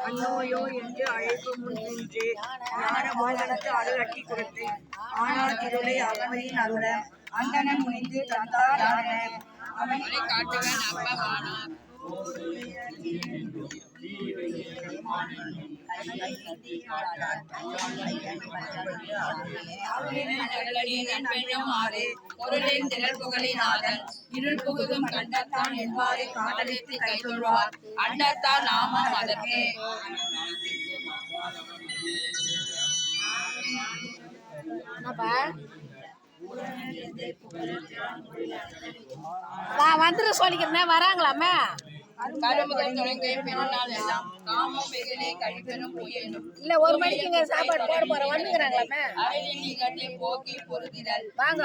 அந்நோயோ என்று அழைப்பு முன் நின்று ஞான போதனத்து அருள் அட்டி கொடுத்து ஆனால் திருளை அவனின் அருள அந்தணன் முனைந்து தந்தார் அவனை காட்டுவன் அப்பமானார். பொருளின் திரள் புகழினாதன் இருள் புகுதும் கண்டத்தான் என்பாரை காதலித்து கைதொழுவார் அண்டத்தால் நாமம் அதற்கே. வந்துட சொல்லிக்கிறேன் வராங்களாமே. கருமுகல் தொடங்கிய பெருநாள் எல்லாம் காமம் வெகுளே கழிப்பெறும் புயலும் இல்ல 1 மணிக்கு இங்க சாப்பாடு போட போறோம் வந்துக்கிறாங்களாமே. அயலின் நிகழ்ச்சி போக்கி பொருதிரல் வாங்க.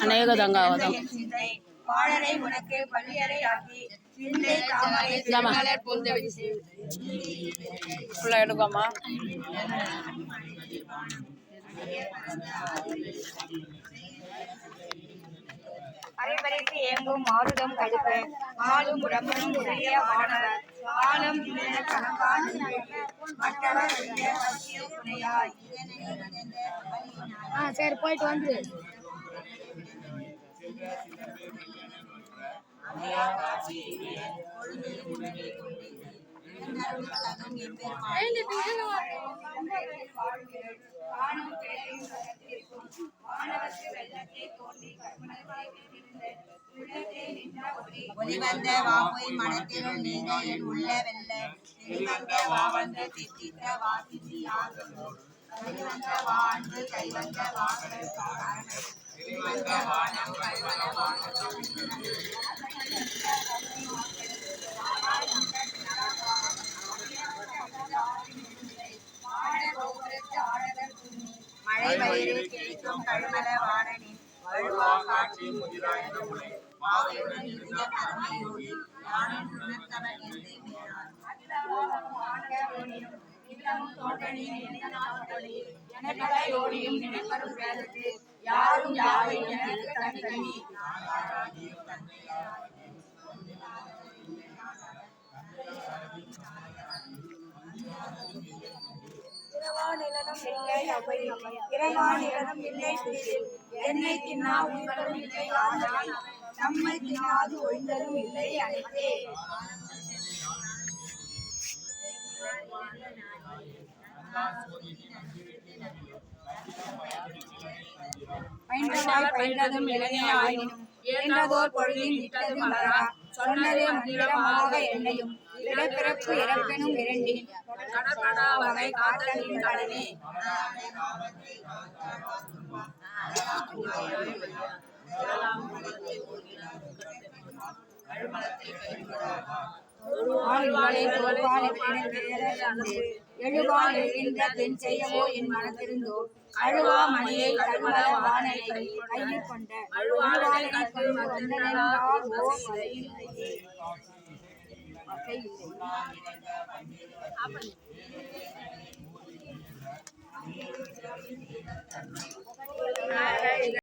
அநேக தங்காவதம் பாடலை உனக்கு பள்ளியறை ஆக்கி சிந்தை தாமரை மலர் பொந்து வச்சு ஃபுல்லா எடுக்கோமா. அரைவரைக்கு ஏங்கும் மாறுதம் கடுப்ப மாலும் பிரம்மனும் உடைய வானவர் காலம் கணக்கான மற்றவர் துணையாய். சரி போயிட்டு வந்து ஒளிவந்த வாபோய் மனத்தினுள் நீங்க என் உள்ள வெல்ல வெளிவந்த வாவந்த தித்தித்த வாசிந்தி வெளிவந்த வாழ்ந்து கைவந்த வாசல் வெளிவந்த வானம் கைவந்த வாசல் மழை வயிறு கிழிக்கும் கழுமல வாணனின் வழுவா காட்சி முதிராய்ந்த முளை மாவையுடன் இருந்த கருமையோடு யானும் உணர்த்தவன் எந்தை மேலார் எனக்கோடியும் நினைப்பரும் வேதத்து யாரும் யாவை எனக்கு தனித்தனி என்னை தின்னா உயிர்களும் இல்லை நம்மை தின்னாது ஒழிந்ததும் இல்லை அனைத்தே. பயின்றதும் இளைஞ ஆயினும் ஏற்றதோர் பொழுதின் இட்டதும் மலரா சொன்னதே மந்திரமாக என்னையும் இடப்பிறப்பு இறப்பெனும் இரண்டின் கடற்படா வகை காத்தலின் கடனே. எழுவான் எழுகின்ற தென் செய்யவோ என் மனத்திருந்தோ அழுவா மணியை கருமல வானலை கையில் கொண்ட